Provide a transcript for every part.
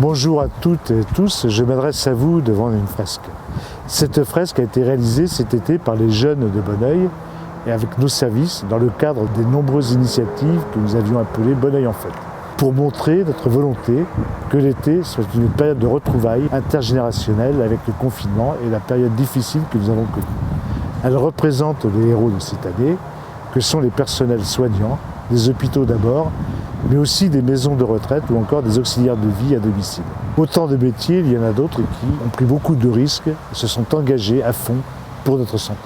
Bonjour à toutes et tous, je m'adresse à vous devant une fresque. Cette fresque a été réalisée cet été par les jeunes de Bonneuil et avec nos services dans le cadre des nombreuses initiatives que nous avions appelées Bonneuil en fête, pour montrer notre volonté que l'été soit une période de retrouvailles intergénérationnelles avec le confinement et la période difficile que nous avons connue. Elle représente les héros de cette année, que sont les personnels soignants, des hôpitaux d'abord, mais aussi des maisons de retraite ou encore des auxiliaires de vie à domicile. Autant de métiers, il y en a d'autres qui ont pris beaucoup de risques et se sont engagés à fond pour notre santé.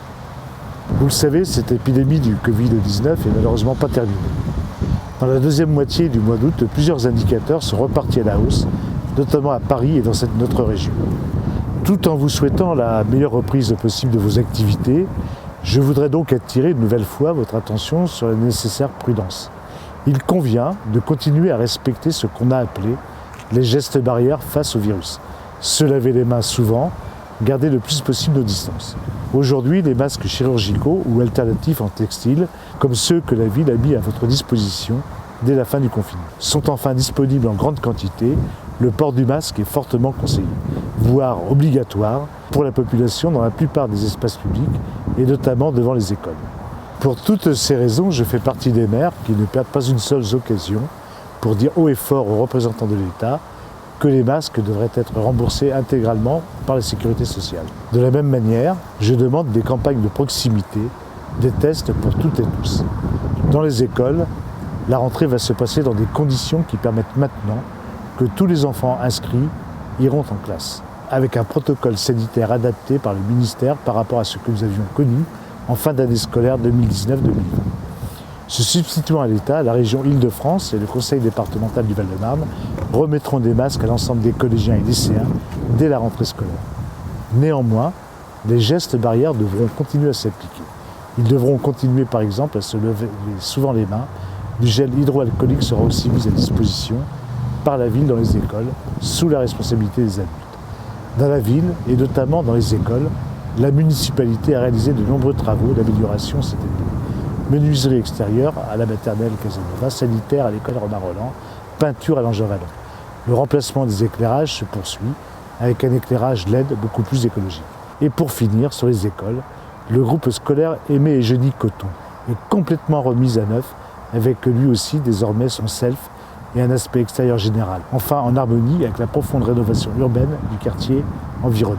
Vous le savez, cette épidémie du Covid-19 est malheureusement pas terminée. Dans la deuxième moitié du mois d'août, plusieurs indicateurs sont repartis à la hausse, notamment à Paris et dans notre région. Tout en vous souhaitant la meilleure reprise possible de vos activités, je voudrais donc attirer une nouvelle fois votre attention sur la nécessaire prudence. Il convient de continuer à respecter ce qu'on a appelé les gestes barrières face au virus. Se laver les mains souvent, garder le plus possible nos distances. Aujourd'hui, les masques chirurgicaux ou alternatifs en textile, comme ceux que la ville a mis à votre disposition dès la fin du confinement, sont enfin disponibles en grande quantité. Le port du masque est fortement conseillé, voire obligatoire pour la population dans la plupart des espaces publics et notamment devant les écoles. Pour toutes ces raisons, je fais partie des maires qui ne perdent pas une seule occasion pour dire haut et fort aux représentants de l'État que les masques devraient être remboursés intégralement par la sécurité sociale. De la même manière, je demande des campagnes de proximité, des tests pour toutes et tous. Dans les écoles, la rentrée va se passer dans des conditions qui permettent maintenant que tous les enfants inscrits iront en classe, avec un protocole sanitaire adapté par le ministère par rapport à ce que nous avions connu en fin d'année scolaire 2019-2020. Se substituant à l'État, la région Île-de-France et le conseil départemental du Val-de-Marne remettront des masques à l'ensemble des collégiens et lycéens dès la rentrée scolaire. Néanmoins, les gestes barrières devront continuer à s'appliquer. Ils devront continuer par exemple à se laver souvent les mains. Du gel hydroalcoolique sera aussi mis à disposition par la ville dans les écoles, sous la responsabilité des adultes. Dans la ville, et notamment dans les écoles, la municipalité a réalisé de nombreux travaux d'amélioration cet été. Menuiserie extérieure à la maternelle Casanova, sanitaire à l'école Romain Rolland, peinture à l'Ange-Vallon. Le remplacement des éclairages se poursuit avec un éclairage LED beaucoup plus écologique. Et pour finir, sur les écoles, le groupe scolaire Aimé et Jenny Coton est complètement remis à neuf avec lui aussi désormais son self et un aspect extérieur général. Enfin, en harmonie avec la profonde rénovation urbaine du quartier environnant.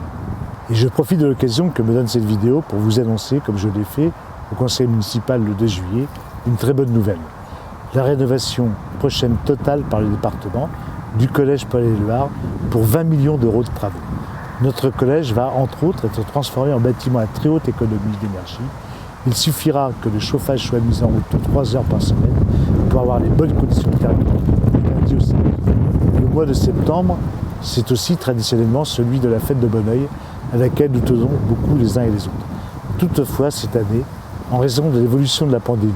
Et je profite de l'occasion que me donne cette vidéo pour vous annoncer, comme je l'ai fait au conseil municipal le 2 juillet, une très bonne nouvelle. La rénovation prochaine totale par le département du collège Paul-Éluard pour 20 millions d'euros de travaux. Notre collège va entre autres être transformé en bâtiment à très haute économie d'énergie. Il suffira que le chauffage soit mis en route 3 heures par semaine pour avoir les bonnes conditions thermiques du lundi au samedi. Le mois de septembre, c'est aussi traditionnellement celui de la fête de Bonneuil, à laquelle nous tenons beaucoup les uns et les autres. Toutefois, cette année, en raison de l'évolution de la pandémie,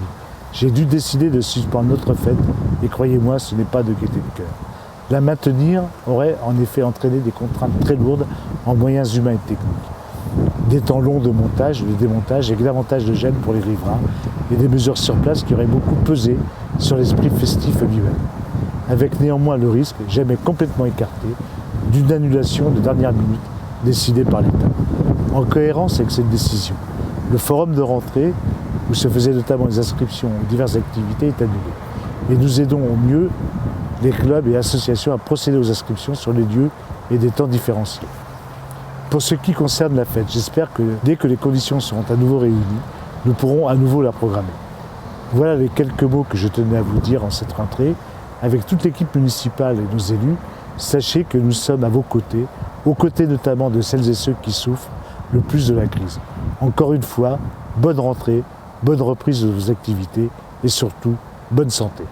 j'ai dû décider de suspendre notre fête et croyez-moi, ce n'est pas de gaieté de cœur. La maintenir aurait en effet entraîné des contraintes très lourdes en moyens humains et techniques. Des temps longs de montage, de démontage et davantage de gêne pour les riverains et des mesures sur place qui auraient beaucoup pesé sur l'esprit festif lui-même. Avec néanmoins le risque, jamais complètement écarté, d'une annulation de dernière minute décidée par l'État. En cohérence avec cette décision, le forum de rentrée, où se faisaient notamment les inscriptions aux diverses activités, est annulé. Et nous aidons au mieux les clubs et associations à procéder aux inscriptions sur les lieux et des temps différenciés. Pour ce qui concerne la fête, j'espère que dès que les conditions seront à nouveau réunies, nous pourrons à nouveau la programmer. Voilà les quelques mots que je tenais à vous dire en cette rentrée. Avec toute l'équipe municipale et nos élus, sachez que nous sommes à vos côtés, aux côtés notamment de celles et ceux qui souffrent le plus de la crise. Encore une fois, bonne rentrée, bonne reprise de vos activités et surtout, bonne santé.